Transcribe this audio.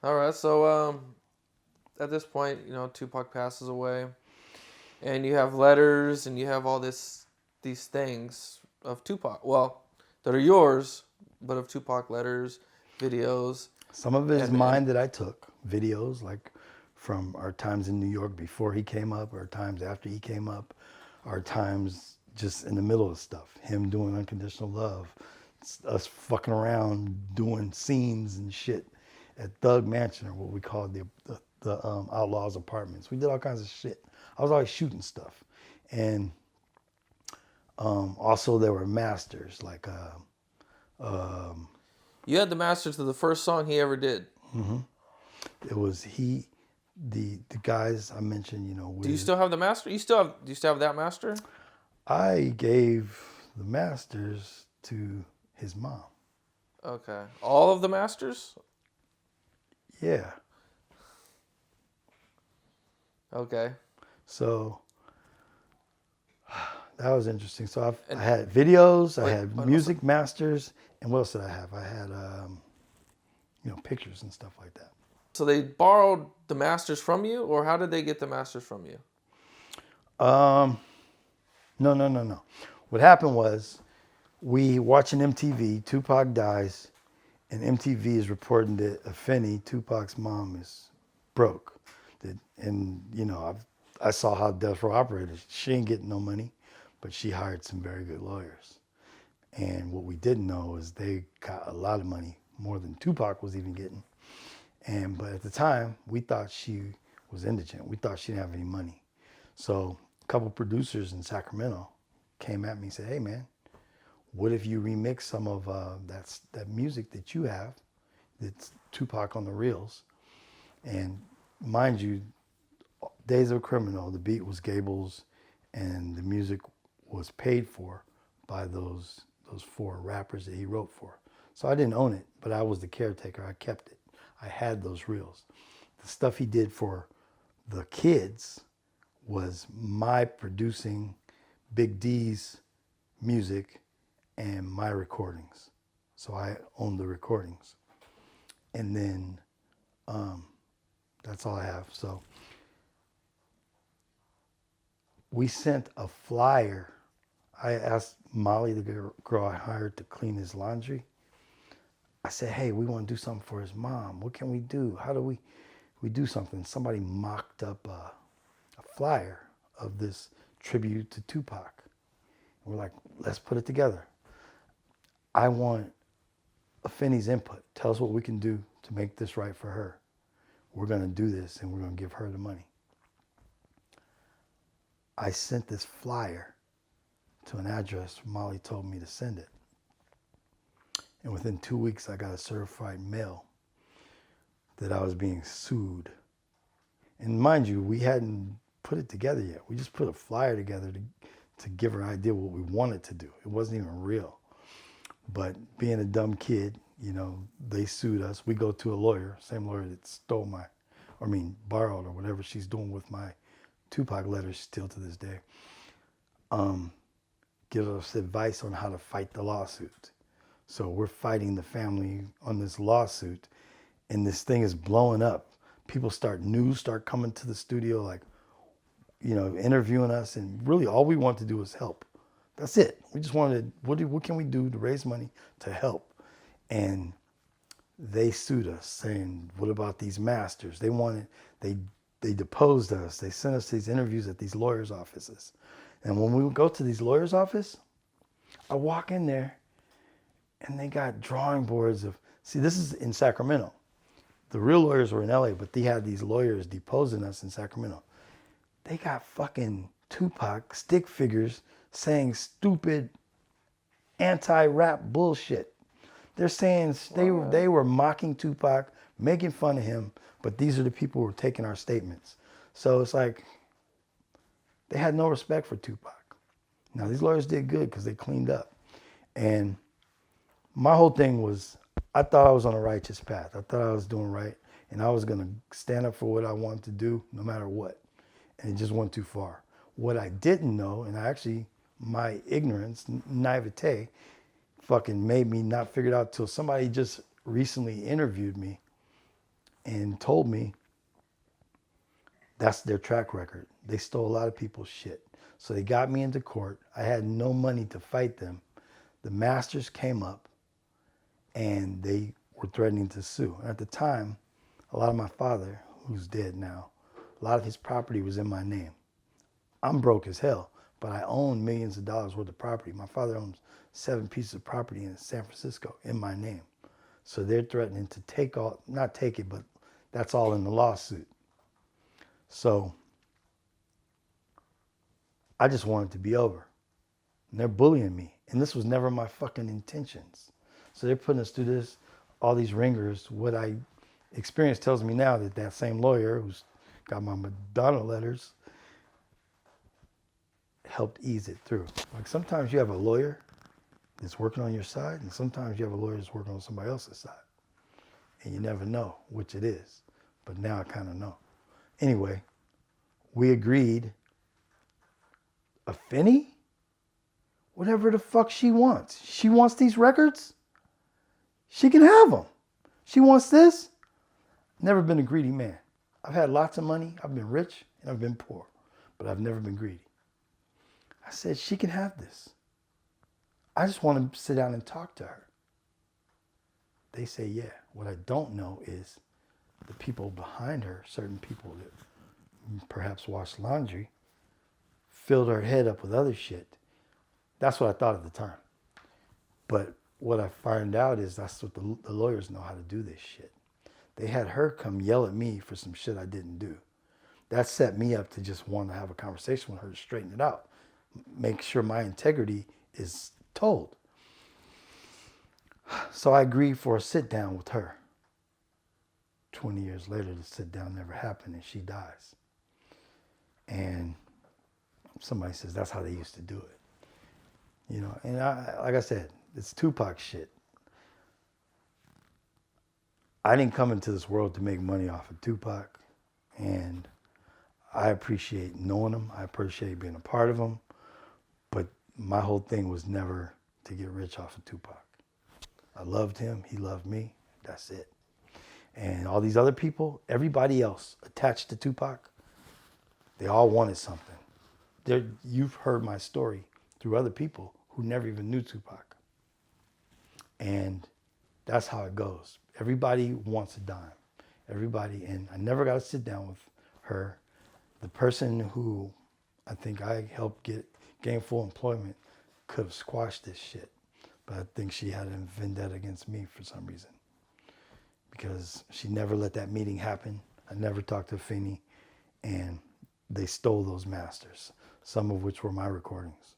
All right. So at this point, Tupac passes away, and you have letters, and you have all these things of Tupac. Well, that are yours, but of Tupac letters, videos, Some of it is and mine that I took, videos like from our times in New York before he came up, our times after he came up, our times just in the middle of stuff. Him doing Unconditional Love, us fucking around doing scenes and shit at Thug Mansion, or what we called the Outlaws Apartments. We did all kinds of shit. I was always shooting stuff. And also there were masters like you had the masters of the first song he ever did. it was the guys I mentioned, Do you with still have the master? Do you still have that master? I gave the masters to his mom. Okay, all of the masters. Yeah. Okay, So that was interesting. So I and had videos, I wait, had and also, music masters, and what else did I have? I had pictures and stuff like that. so they borrowed the masters from you, or how did they get the masters from you? Um, no, no, no, no. What happened was we watching MTV. Tupac dies, and MTV is reporting that Afeni, Tupac's mom, is broke. And I saw how Death Row operated. She ain't getting no money, but she hired some very good lawyers. And what we didn't know is they got a lot of money, more than Tupac was even getting. But at the time, we thought she was indigent. We thought she didn't have any money. So a couple producers in Sacramento came at me and said, "Hey man, what if you remix some of that music that you have, that's Tupac on the reels?" And mind you, Days of a Criminal, the beat was Gable's, and the music was paid for by those four rappers that he wrote for. So I didn't own it, but I was the caretaker. I kept it. I had those reels. The stuff he did for the kids was my producing Big D's music and my recordings. So I owned the recordings. And then that's all I have. So we sent a flyer. I asked Molly, the girl I hired to clean his laundry. I said, "Hey, we want to do something for his mom. What can we do? How do we do something?" Somebody mocked up a flyer of this tribute to Tupac. And we're like, "Let's put it together. I want Afeni's input. Tell us what we can do to make this right for her. We're going to do this and we're going to give her the money." I sent this flyer to an address Molly told me to send it. And within 2 weeks, I got a certified mail that I was being sued. And mind you, we hadn't put it together yet. We just put a flyer together to give her an idea what we wanted to do. It wasn't even real. But being a dumb kid, they sued us. We go to a lawyer, same lawyer that borrowed or whatever she's doing with my Tupac letters still to this day. Gives us advice on how to fight the lawsuit. So we're fighting the family on this lawsuit, and this thing is blowing up. News start coming to the studio, like, interviewing us, and really all we want to do is help. That's it. We just wanted, what can we do to raise money to help? And they sued us, saying, "What about these masters?" They deposed us. They sent us these interviews at these lawyers' offices. And when we would go to these lawyers' office, I walk in there, and they got drawing boards of, see, this is in Sacramento. The real lawyers were in LA, but they had these lawyers deposing us in Sacramento. They got fucking Tupac stick figures saying stupid anti-rap bullshit. They're saying they were mocking Tupac, making fun of him, but these are the people who were taking our statements. So it's like they had no respect for Tupac. Now these lawyers did good because they cleaned up. And my whole thing was, I thought I was on a righteous path. I thought I was doing right, and I was gonna stand up for what I wanted to do no matter what. And it just went too far. What I didn't know, and my ignorance, naivete, fucking made me not figure it out till somebody just recently interviewed me and told me that's their track record. They stole a lot of people's shit. So they got me into court. I had no money to fight them. The masters came up and they were threatening to sue. And at the time, a lot of my father, who's dead now, a lot of his property was in my name. I'm broke as hell, but I own millions of dollars worth of property. My father owns 7 pieces of property in San Francisco in my name. So they're threatening to take all, not take it, but that's all in the lawsuit. So I just want it to be over. And they're bullying me. And this was never my fucking intentions. So they're putting us through this, all these ringers. What I experience tells me now that that same lawyer who's got my Madonna letters helped ease it through. Like sometimes you have a lawyer that's working on your side, and sometimes you have a lawyer that's working on somebody else's side. And you never know which it is. But now I kind of know. Anyway, we agreed. Afeni? Whatever the fuck she wants. She wants these records? She can have them. She wants this? Never been a greedy man. I've had lots of money. I've been rich and I've been poor. But I've never been greedy. I said, she can have this. I just want to sit down and talk to her. They say, yeah. What I don't know is the people behind her, certain people that perhaps washed laundry, filled her head up with other shit. That's what I thought at the time. But what I find out is that's what the lawyers know how to do this shit. They had her come yell at me for some shit I didn't do. That set me up to just want to have a conversation with her to straighten it out. Make sure my integrity is told. So I agreed for a sit down with her. 20 years later, the sit down never happened and she dies. And somebody says that's how they used to do it. You know, and like I said, it's 2Pac's shit. I didn't come into this world to make money off of 2Pac, and I appreciate knowing him. I appreciate being a part of him, but my whole thing was never to get rich off of 2Pac. I loved him. He loved me. That's it. And all these other people, everybody else attached to 2Pac, they all wanted something. You've heard my story through other people who never even knew 2Pac. And that's how it goes. Everybody wants a dime. Everybody, and I never got to sit down with her. The person who I think I helped get gainful employment could have squashed this shit. But I think she had a vendetta against me for some reason. Because she never let that meeting happen. I never talked to Afeni. And they stole those masters, some of which were my recordings.